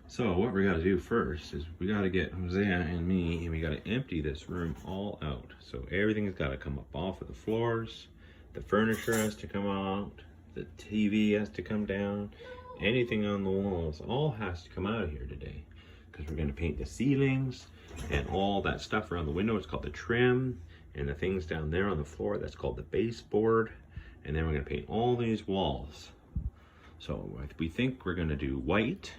So what we gotta do first is we gotta get Hosea and me, and we gotta empty this room all out. So everything's gotta come up off of the floors, the furniture has to come out, the TV has to come down, anything on the walls, all has to come out of here today. Because we're gonna paint the ceilings and all that stuff around the window, it's called the trim, and the things down there on the floor, that's called the baseboard. And then we're gonna paint all these walls. So we think we're gonna do white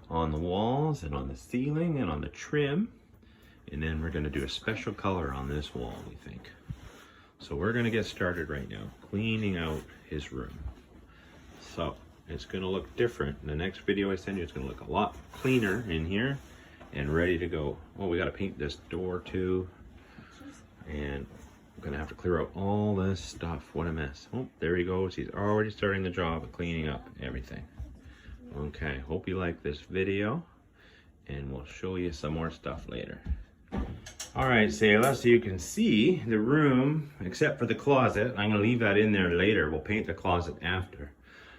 on the walls and on the ceiling and on the trim, and then we're going to do a special color on this wall, we think. So we're going to get started right now cleaning out his room. So it's going to look different. In the next video I send you, it's going to look a lot cleaner in here and ready to go. Oh, we got to paint this door too, and I'm going to have to clear out all this stuff. What a mess. Oh, there he goes. He's already starting the job of cleaning up everything. Okay, hope you like this video, and we'll show you some more stuff later. All right, Selah, so you can see the room, except for the closet. I'm gonna leave that in there later. We'll paint the closet after.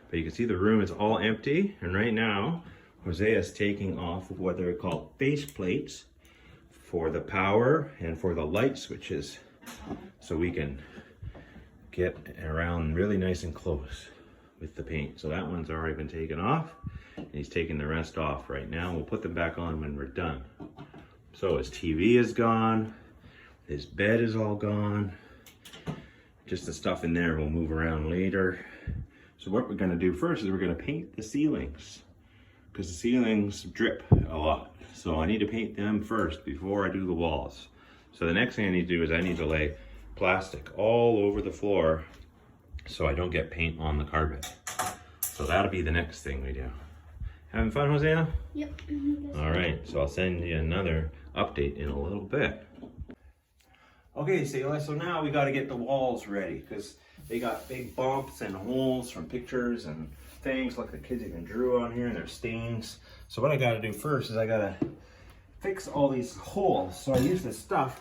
But you can see the room is all empty, and right now, Hosea is taking off what they're called face plates for the power and for the light switches, so we can get around really nice and close with the paint. So that one's already been taken off, and he's taking the rest off right now. We'll put them back on when we're done. So his TV is gone, his bed is all gone, just the stuff in there we'll move around later. So what we're gonna do first is we're gonna paint the ceilings, because the ceilings drip a lot. So I need to paint them first before I do the walls. So the next thing I need to do is I need to lay plastic all over the floor so I don't get paint on the carpet. So that'll be the next thing we do. Having fun, Hosea? Yep. All right, so I'll send you another update in a little bit. Okay, Selah, so now we gotta get the walls ready, because they got big bumps and holes from pictures and things, like the kids even drew on here, and there's stains. So what I gotta do first is I gotta fix all these holes. So I use this stuff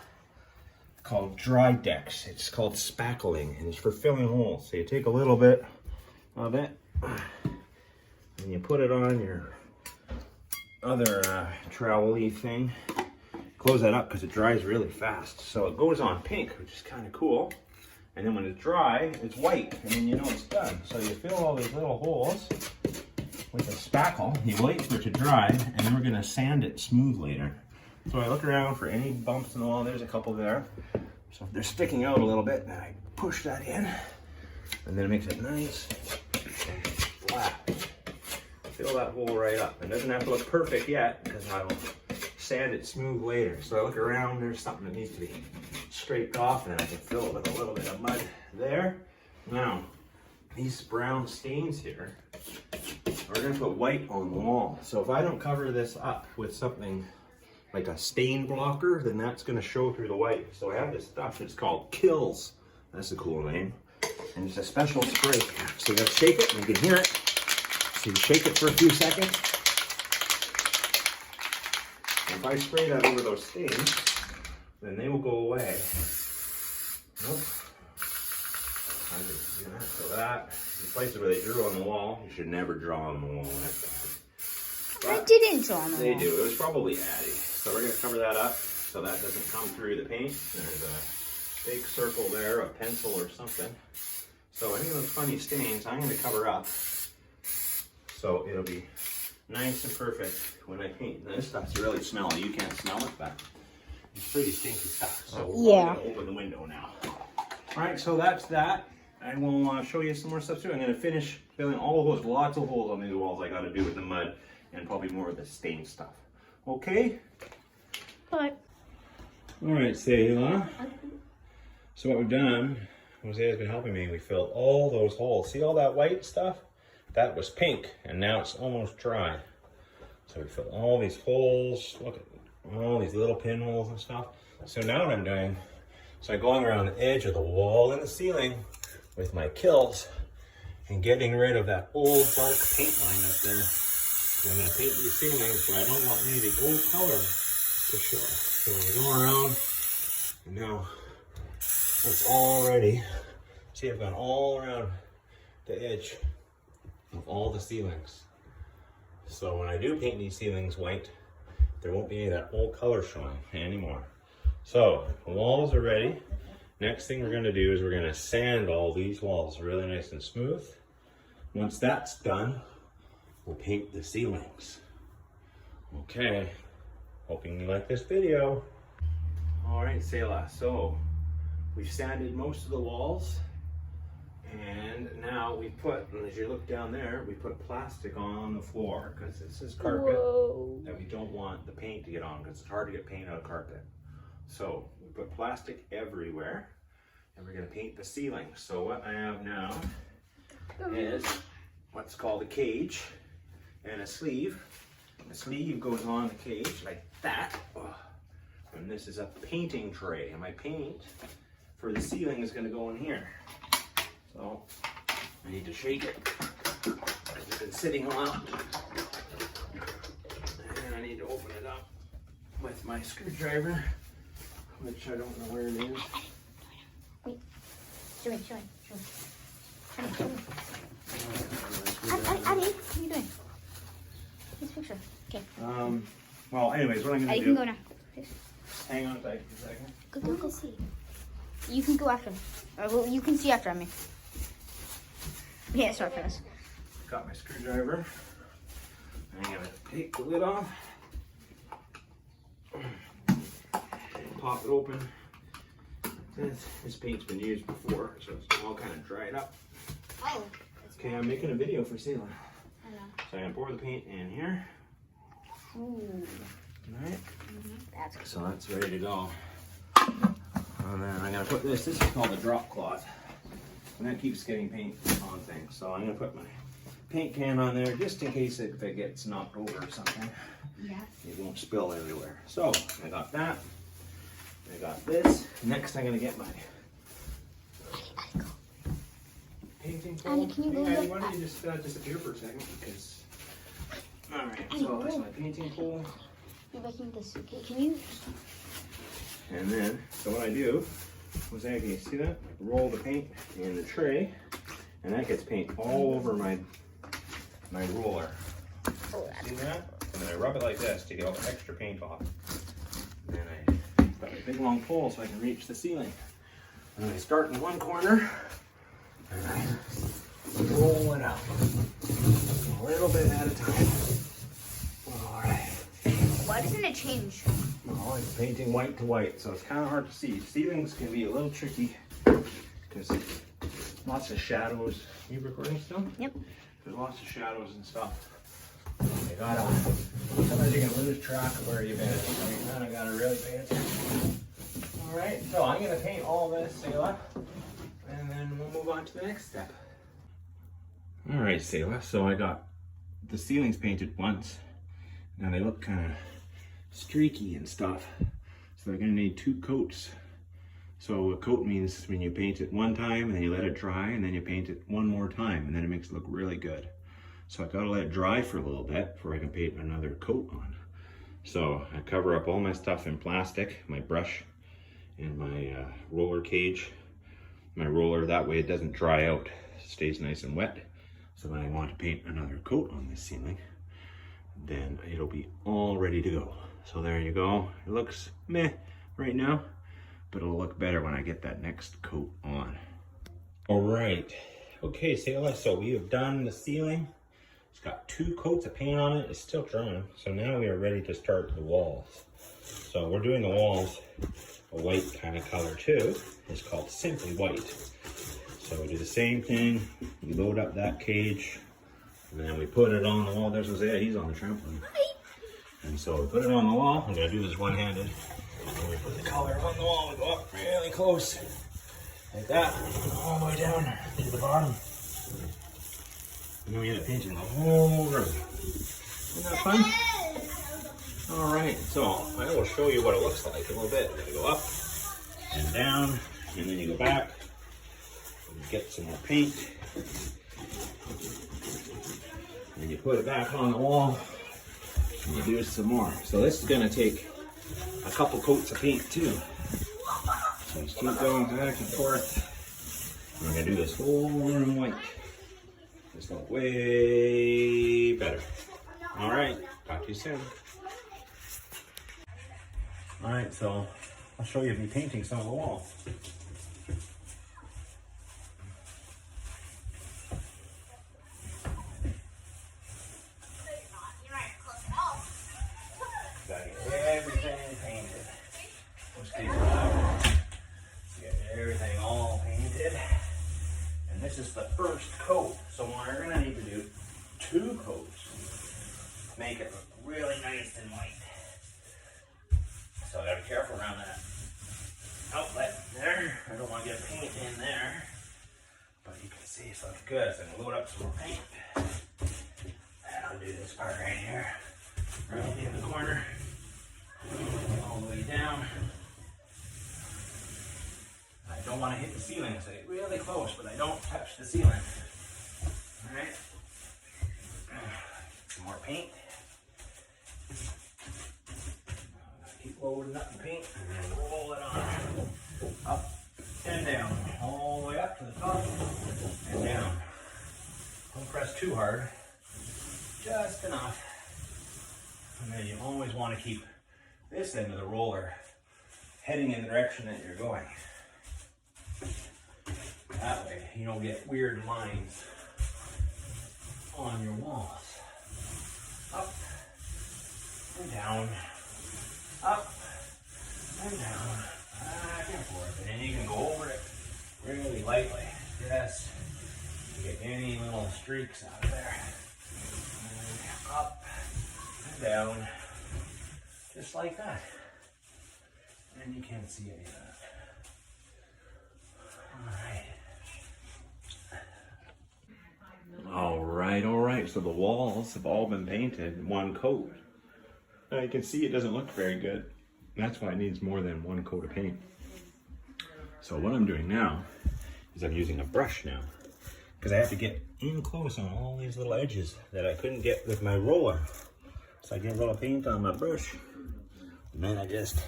called Dry Dex. It's called spackling, and it's for filling holes. So you take a little bit of it and you put it on your other trowel-y thing. Close that up because it dries really fast. So it goes on pink, which is kind of cool. And then when it's dry, it's white, and then you know it's done. So you fill all these little holes with a spackle. You wait for it to dry, and then we're gonna sand it smooth later. So I look around for any bumps in the wall. There's a couple there. So if they're sticking out a little bit, then I push that in, and then it makes it nice and flat. Fill that hole right up. It doesn't have to look perfect yet, because I'll sand it smooth later. So I look around, there's something that needs to be scraped off, and then I can fill it with a little bit of mud there. Now, these brown stains here, we're gonna put white on the wall. So if I don't cover this up with something like a stain blocker, then that's gonna show through the white. So I have this stuff, it's called Kills. That's a cool name. And it's a special spray. So you gotta shake it, and you can hear it. So you shake it for a few seconds. And if I spray that over those stains, then they will go away. Nope. I just do that. So that, the places where they drew on the wall, you should never draw on the wall like that. I didn't draw on the They wall. do. It was probably Addy. So we're going to cover that up so that doesn't come through the paint. There's a big circle there, a pencil or something. So any of those funny stains, I'm going to cover up so it'll be nice and perfect when I paint. And this stuff's really smelly. You can't smell it, but it's pretty stinky stuff. So we're going to open the window now. All right, so that's that. I will show you some more stuff too. I'm going to finish filling all of those, lots of holes on these walls I got to do with the mud, and probably more of the stain stuff. Okay? Bye. All right, Selah. So what we've done, Hosea's been helping me. We filled all those holes. See all that white stuff? That was pink, and now it's almost dry. So we filled all these holes. Look at all these little pinholes and stuff. So now what I'm doing, so I'm going around the edge of the wall and the ceiling with my Kills and getting rid of that old dark paint line up there. So I'm going to paint these ceilings, but I don't want any of the old color to show. So I go around, and now it's all ready. See, I've gone all around the edge of all the ceilings. So when I do paint these ceilings white, there won't be any of that old color showing anymore. So the walls are ready. Next thing we're gonna do is we're gonna sand all these walls really nice and smooth. Once that's done, we'll paint the ceilings. Okay, hoping you like this video. All right, Selah, so we've sanded most of the walls, and now we put, as you look down there, we put plastic on the floor because this is carpet. Whoa. That we don't want the paint to get on because it's hard to get paint out of carpet. So we put plastic everywhere, and we're gonna paint the ceiling. So what I have now is what's called a cage and a sleeve. The sleeve goes on the cage like that. And this is a painting tray, and my paint for the ceiling is gonna go in here. So I need to shake it. It's been sitting on. And I need to open it up with my screwdriver, which I don't know where it is. Wait. Show me. Addy, what are you doing? This picture. Okay. Well, anyways, what I'm gonna You do. can go now. Hang on tight for a second. Go see. You can go after me. Well, you can see after me. Yeah, start first. Got my screwdriver. I'm gonna take the lid off. Pop it open. This paint's been used before, so it's all kind of dried up. Oh. Okay, I'm making a video for Selah. I know. So I'm gonna pour the paint in here. Ooh. Alright. That's good. So that's ready to go. And then I'm gonna put this is called a drop cloth. And that keeps getting paint on things. So I'm gonna put my paint can on there just in case if it gets knocked over or something. Yeah. It won't spill everywhere. So I got that. I got this. Next I'm gonna get my painting tool. Annie, can you go Hey, Annie, look why don't at- you just disappear for a second? Because alright, so that's my painting tool. You're making this. Okay, can you? And then, so what I do was can you see that? Roll the paint in the tray, and that gets paint all over my roller. Oh, See that? And then I rub it like this to get all the extra paint off. And then I got a big long pole so I can reach the ceiling. And I start in one corner, and I roll it out. A little bit at a time. Alright. Why doesn't it change? Oh, it's painting white to white, so it's kind of hard to see. Ceilings can be a little tricky because lots of shadows. Are you recording still? Yep. There's lots of shadows and stuff. You gotta, sometimes you can lose track of where you've been. So you kind of gotta really pay attention. All right, so I'm gonna paint all this, Selah, and then we'll move on to the next step. All right, Selah, so I got the ceilings painted once. Now they look kind of streaky and stuff. So they're gonna need 2 coats. So a coat means when you paint it one time and then you let it dry and then you paint it one more time and then it makes it look really good. So I gotta let it dry for a little bit before I can paint another coat on. So I cover up all my stuff in plastic, my brush and my roller cage. My roller, that way it doesn't dry out, it stays nice and wet. So when I want to paint another coat on this ceiling, then it'll be all ready to go. So there you go. It looks meh right now, but it'll look better when I get that next coat on. All right. Okay, Selah, so we have done the ceiling. It's got 2 coats of paint on it. It's still drying. So now we are ready to start the walls. So we're doing the walls a white kind of color too. It's called Simply White. So we do the same thing. We load up that cage, and then we put it on the wall. There's Hosea, he's on the trampoline. And so we put it on the wall. I'm gonna do this one-handed. And we put the color on the wall. We go up really close, like that, all the way down to the bottom. And then we end up painting the whole room. Isn't that fun? All right, so I will show you what it looks like a little bit. You're gonna go up and down, and then you go back, and get some more paint, and you put it back on the wall, and you do some more. So this is gonna take a couple coats of paint too. So just keep going back and forth. We're gonna do this whole room white. This look way better. All right, talk to you soon. All right, so I'll show you me painting some of the wall. Got everything painted. Get everything all painted. And this is the first coat, so we're gonna need to do 2 coats. Make it look really nice and white. So I gotta be careful around that outlet there. I don't want to get paint in there. But you can see it's looking good. So I'm gonna load up some more paint. And I'll do this part right here. Right in the corner. All the way down. I don't want to hit the ceiling, so I get really close, but I don't touch the ceiling. Alright. Some more paint. Keep loading up the paint and then roll it on. Up and down. All the way up to the top and down. Don't press too hard. Just enough. And then you always want to keep this end of the roller heading in the direction that you're going. That way you don't get weird lines on your walls. Up and down. Up and down. Back and forth. And then you can go over it really lightly. Just to get any little streaks out of there. And up and down. Just like that. And you can't see any of that. All right. So the walls have all been painted in 1 coat. Now you can see it doesn't look very good. That's why it needs more than 1 coat of paint. So what I'm doing now is I'm using a brush now, because I have to get in close on all these little edges that I couldn't get with my roller. So I get a little paint on my brush, and then I just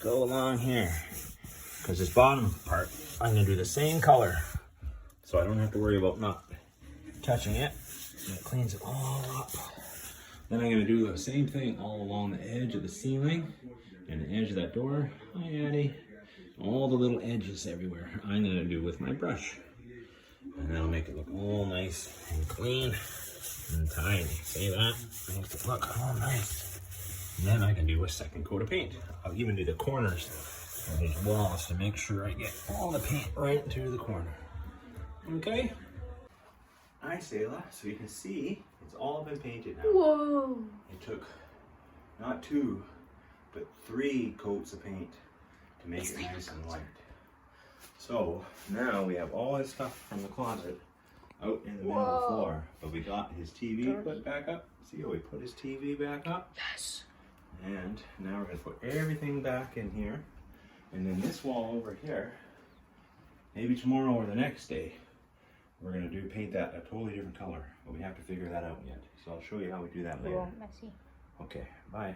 go along here, because this bottom part I'm going to do the same color, so I don't have to worry about not touching it. And it cleans it all up. Then I'm going to do the same thing all along the edge of the ceiling and the edge of that door. Hi, Addie. All the little edges everywhere I'm going to do with my brush. And that'll make it look all nice and clean and tidy. See that? Makes it look all nice. And then I can do a 2nd coat of paint. I'll even do the corners of these walls to make sure I get all the paint right through the corner. Okay? Hi, Selah. So you can see it's all been painted now. Whoa! It took not 2, but 3 coats of paint to make it nice and white. So now we have all his stuff from the closet out in the middle of the floor. But we got his TV put back up. See how we put his TV back up? Yes. And now we're going to put everything back in here. And then this wall over here, maybe tomorrow or the next day, we're going to paint that a totally different color. But we have to figure that out yet. So I'll show you how we do that later. Messy. Okay, bye.